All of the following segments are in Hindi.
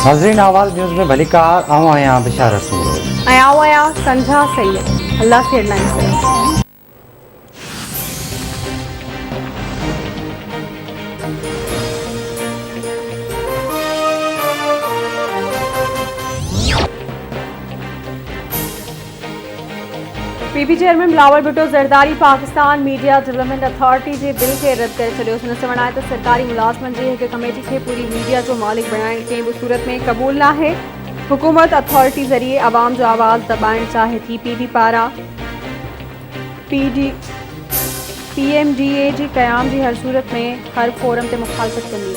नाज़रीन आवाज़ न्यूज़ में भली कार आऊं आहियां बिशार रसूल आया संझा सैयद अल्लाह से हेडलाइन से PP chairman Bilawal Bhutto Zardari Pakistan media development authority के बिल के रद्द करे छॾियो। हुन वणाए त सरकारी मुलाज़िमनि जी हिक कमेटी खे पूरी मीडिया जो मालिक बणाइण कंहिं बि सूरत में क़बूल नाहे। हुकूमत अथॉरिटी ज़रिए आवाम जो आवाज़ दॿाइण चाहे थी। पीपी पारां पीएमडीए जी क़याम जी हर सूरत में हर फोरम ते मुखालफ़त कंदी।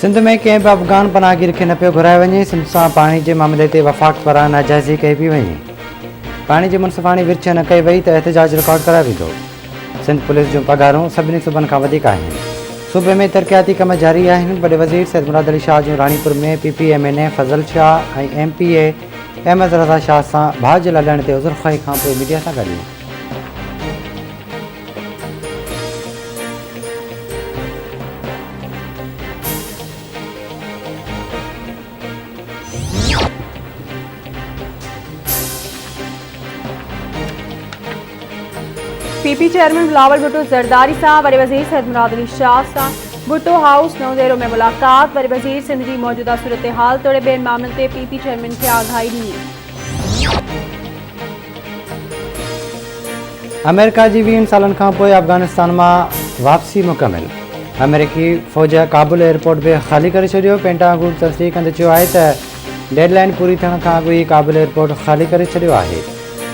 सिंध में कंहिं बि अफ़गान पनाहगीर खे न पियो घुराए वञे। सिंध सां पाणी जे मामले ते वफ़ाक़ पारां नाजाइज़ी कई पई वञे। पाणी जी मुनसिफ़ाणी विर्छ न कई वई त एहतिजाज रिकॉर्ड कराए वेंदो। सिंध पुलिस जूं पघारूं सभिनी सूबनि खां वधीक आहिनि। सूबे में तरक़ियाती कम जारी आहिनि। वॾे वज़ीर सैयद मुराद अली शाह जूं राणीपुर में PPMNA फज़ल शाह ऐं MPA अहमद रज़ा शाह सां भाउ जे लॾण ते उज़र ख़्वाही खां पोइ मीडिया सां ॻाल्हायो। पीपी चेयरमैन बिलावल भुट्टो ज़रदारी सां वॾे वज़ीर सैयद मुराद अली शाह सां भुट्टो हाउस नवदेरो में मुलाक़ात। वॾे वज़ीर सिंध जी मौजूदा सूरत हाल तोड़े ॿियनि मामलनि ते पीपी चेयरमैन खे आगाही ॾिनी। अमेरिका जी 20 सालनि खां पोइ अफ़गानिस्तान मां वापसी मुकमिल। अमेरिकी फ़ौज काबुल एयरपोर्ट बि ख़ाली करे छॾियो। पेंटागन तस्दीक़ कंदे चयो आहे त डेडलाइन पूरी थियण खां अॻु ई काबुल एयरपोर्ट ख़ाली करे छॾियो आहे।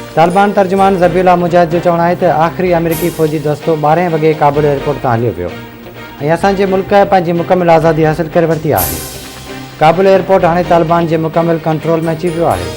तालिबान तर्जुमान ज़बीउल्लाह मुजाहिद जो चवणु आहे त आख़िरी अमेरिकी फ़ौजी दस्तो 12 वॻे काबुल एयरपोर्ट तां हलियो वियो ऐं असांजे मुल्क पंहिंजी मुकमिल आज़ादी हासिल करे वरिती आहे। काबुल एयरपोर्ट हाणे तालिबान जे मुकमिल कंट्रोल में अची वियो आहे।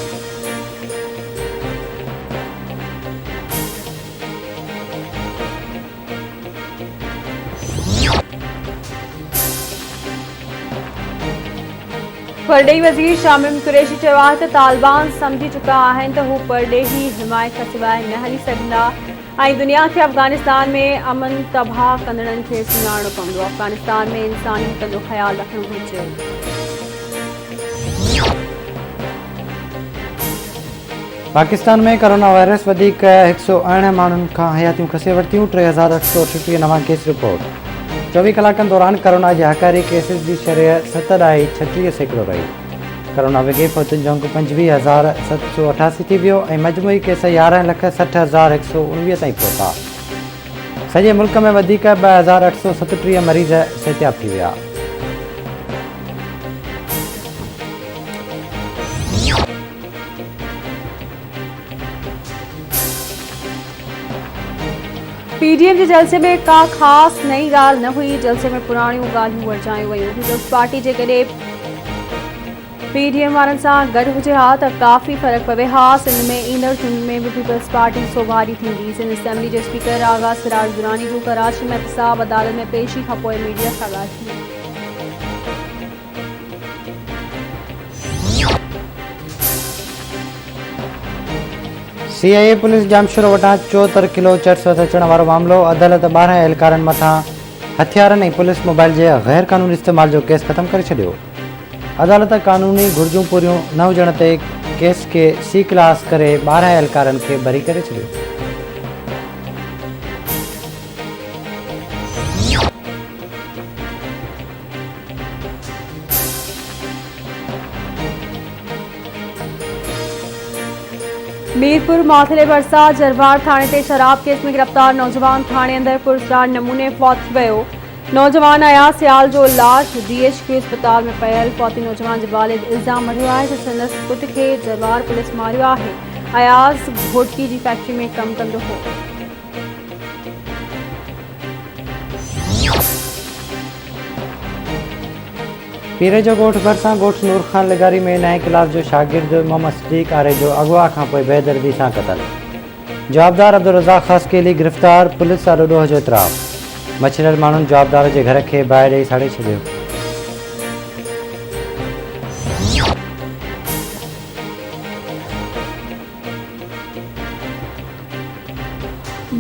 परॾेही वज़ीर शामिम कुरैशी चयो आहे त तालिबान सम्झी चुका आहिनि त हू परॾेही हिमायत खां सवाइ न हली सघंदा ऐं दुनिया खे अफ़गानिस्तान में अमन तबाह कंदड़नि खे सुञाणणो पवंदो। अफ़गानिस्तान में इंसानियत जो ख़्यालु रखणु घुरिजे। पाकिस्तान में कोरोना वायरस वधीक 168 माण्हुनि खां हयातियूं खसे वरितियूं। 3838 नवां केस रिपोर्ट। 24 कलाकनि दौरान कोरोना जे हकारी केसिस जी शरह 7.36% रही। कोरोना विघे फौतुनि जो अंक 25,788 थी वियो ऐं मजमूई केस 11,60,119 ताईं पहुता। सॼे मुल्क में वधीक 2,837 मरीज़ सिहतयाब थी विया। PDM जे जलसे में का ख़ासि नई ॻाल्हि न हुई। जलसे में पुराणियूं ॻाल्हियूं वरजायूं वयूं। पीपल्स पार्टी जे कॾहिं PDM वारनि सां गॾु हुजे हा त काफ़ी फ़र्क़ु पवे हा। सिंध में ईंदड़ चूंडुनि में बि पीपल्स पार्टी सोभारी थींदी। सिंध असेंबली जे स्पीकर आगा सिराज दुरानी जूं कराची में एहतसाब अदालत में पेशी खां पोइ मीडिया सां ॻाल्हि। CIA पुलिस जामशोर वटां 74 किलो चर्स अचण वारो मामिलो। अदालत 12 एहलकारनि मथां हथियारनि ऐं पुलिस मोबाइल जे गैर क़ानूनी इस्तेमाल जो केस ख़तमु करे छॾियो। अदालत क़ानूनी घुर्जूं पूरियूं न हुजण ते केस खे C क्लास करे 12 एहलकारनि खे बरी करे छॾियो। मीरपुर माथिले भरिसां जरवार थाणे ते शराब केस में गिरफ़्तार नौजवान थाणे अंदरि पुरस्कार नमूने फौत थी वियो। नौजवान अयाज़ सियाल जो लाश DHQ अस्पताल में पियल। फौती नौजवान जे वालिद इल्ज़ाम मढ़ियो आहे त संदसि पुट खे जरवार पुलिस मारियो आहे। अयाज़ घोटकी जी फैक्ट्री में कमु कंदो हो। पीर जो ॻोठ भरिसां ॻोठ नूर ख़ान लगारी में 9 क्लास जो शागिर्द मोहम्मद सिद्दीक़ आरे जो अगवा खां पोइ बेदर्दी सां क़तल। जवाबदार अब्दुल रज़ाक ख़ासकेली गिरफ़्तार। पुलिस सां ॾोह जो इतराफ़। मछलियल माण्हुनि जवाबदार जे घर खे बाहि ॾेई साड़े छॾियो।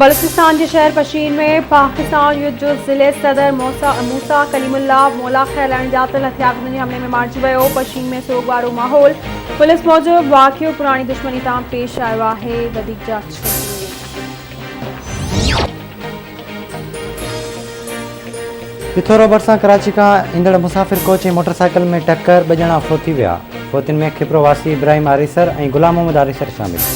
बलूचिस्तान के शहर पशीन में पाकिस्तान युद्ध जो ज़िले सदर मूसा कलीमुल्लाह मौला खैलान जातल हथियारबंदी हमले में मारिजी वियो। पशीन में सोगवारो माहौल। पुलिस मूजिब वाक़ियो पुरानी दुश्मनी तां पेश आयो आहे। वधीक जांच पिथोरो भरिसां कराची खां ईंदड़ मुसाफ़िर कोच ऐं मोटरसाइकिल में टक्कर, 2 ॼणा फोत थी विया। फोतियुनि में खिपरो वासी इब्राहिम आरिसर ऐं गुलाम मोहम्मद आरिसर शामिल।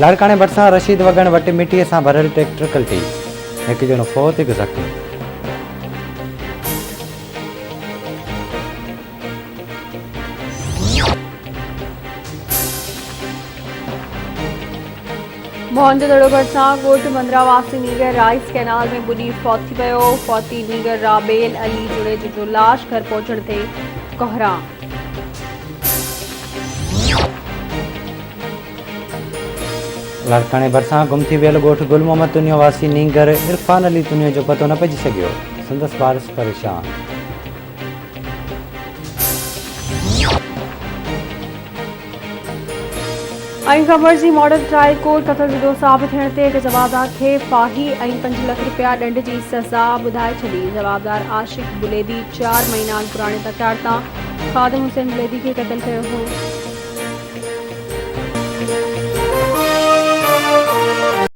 लाड़काणे भरिसां रशीद वगण वटि मिटीअ सां भरियल ट्रैक्टर कल्टी, 1 ॼणो फोत, 1 ज़ख़्मी। मोहनजोदड़ो भरिसां ॻोठ मंदरावासी नीगर राइस कैनाल में बुॾी फौत थी वियो। फौती नीगर राबेल अली जुड़ेज जो लाश घर पहुचण ते कोहराम। लाड़काणे भरिसां गुम थी वियल ॻोठ गुल मोहम्मद तुनियो वासी नीगर इरफान अली तुनियो जो पतो न पइजी सघियो। संदसि वारिस परेशान। ऐं ख़बर जी मॉडल ट्रायल कोर्ट क़तल जो साबित थियण ते हिक जवाबदार खे फाही ऐं 5 लख रुपया ॾंड जी सज़ा ॿुधाए छॾी। जवाबदार आशिक़ बुलेदी 4 महीना पुराणे तकियार तां ख़ादिम हुसैन बुलेदी खे क़तल कयो हो।